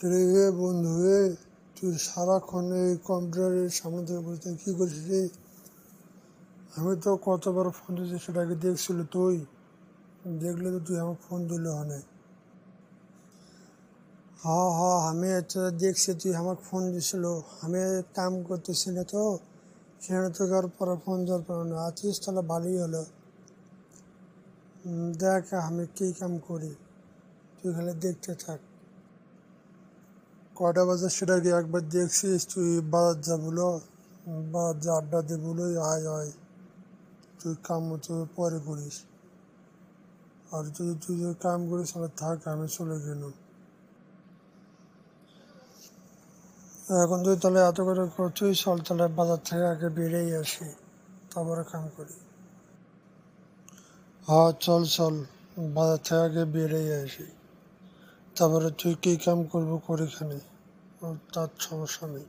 রে বন্ধু রে, তুই সারাক্ষণ এই কম্পিউটারের সামনে থেকে বসে থেকে কী করছিস রে? আমি তো কতবার ফোন দিয়েছি সেটাকে দেখছিল তুই? দেখলে তো তুই আমার ফোন দিল হনে। আমি এটা দেখছি তুই আমার ফোন দিছিল। আমি কাম করতেছি না তো, সেখানে তোকে আর পরে ফোন দেওয়ার পর না আছিস, তাহলে ভালোই হলো। দেখ আমি কী কাম করি, তুই খালি দেখতে থাক। কয়টা বাজে সেটাকে একবার দেখছিস? তুই বাজার যা বলো, বাজার যা আড্ডা দিয়ে বলো, আয় আয়, তুই কাম তো পরে করিস। আর যদি তুই যদি কাম করিস তাহলে থাক, আমি চলে গেলাম। এখন তুই তাহলে এত করে করছিস, চল তাহলে বাজার থেকে আগে বেরিয়েই আসি, তারপরে কাম করি। হ্যাঁ চল চল, বাজার থেকে আগে বেরিয়ে আসি, তারপরে তুই কী কাম করবো করিখানে, তার সমস্যা নেই।